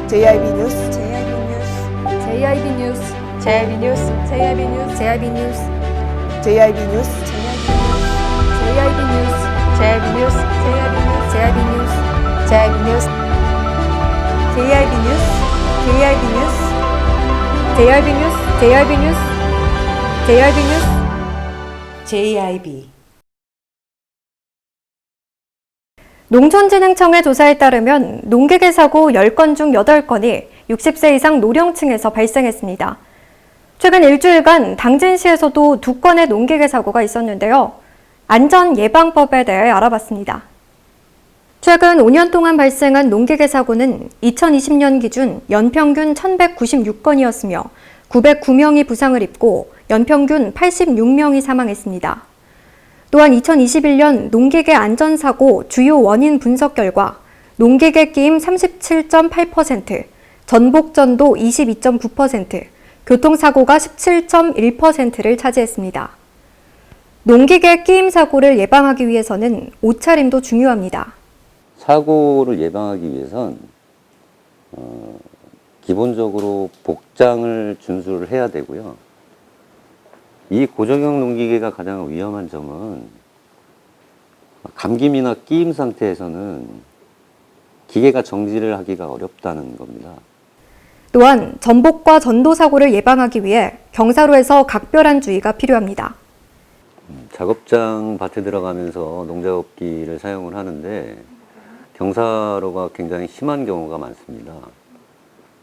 JIB 뉴스, JIB 뉴스, JIB 뉴스, JIB 뉴스, JIB 뉴스, JIB 뉴스, JIB 뉴스, JIB 뉴스, JIB 뉴스, JIB 뉴스, JIB 뉴스, JIB 뉴스, JIB 뉴스, JIB 뉴스, JIB 뉴스, JIB. 농촌진흥청의 조사에 따르면 농기계 사고 10건 중 8건이 60세 이상 노령층에서 발생했습니다. 최근 일주일간 당진시에서도 2건의 농기계 사고가 있었는데요. 안전예방법에 대해 알아봤습니다. 최근 5년 동안 발생한 농기계 사고는 2020년 기준 연평균 1,196건이었으며 909명이 부상을 입고 연평균 86명이 사망했습니다. 또한 2021년 농기계 안전사고 주요 원인 분석 결과 농기계 끼임 37.8%, 전복전도 22.9%, 교통사고가 17.1%를 차지했습니다. 농기계 끼임 사고를 예방하기 위해서는 옷차림도 중요합니다. 사고를 예방하기 위해선 기본적으로 복장을 준수를 해야 되고요. 이 고정형 농기계가 가장 위험한 점은 감김이나 끼임 상태에서는 기계가 정지를 하기가 어렵다는 겁니다. 또한 전복과 전도 사고를 예방하기 위해 경사로에서 각별한 주의가 필요합니다. 작업장 밭에 들어가면서 농작업기를 사용을 하는데 경사로가 굉장히 심한 경우가 많습니다.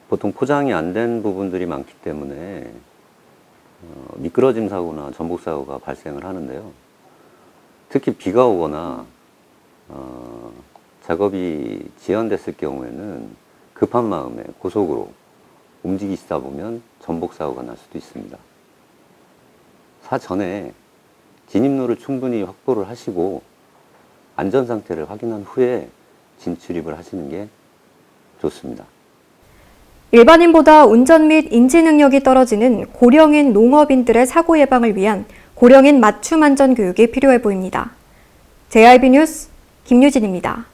보통 포장이 안 된 부분들이 많기 때문에 미끄러짐 사고나 전복 사고가 발생을 하는데요. 특히 비가 오거나 작업이 지연됐을 경우에는 급한 마음에 고속으로 움직이시다 보면 전복 사고가 날 수도 있습니다. 사전에 진입로를 충분히 확보를 하시고 안전 상태를 확인한 후에 진출입을 하시는 게 좋습니다. 일반인보다 운전 및 인지 능력이 떨어지는 고령인 농업인들의 사고 예방을 위한 고령인 맞춤 안전 교육이 필요해 보입니다. JIB 뉴스 김유진입니다.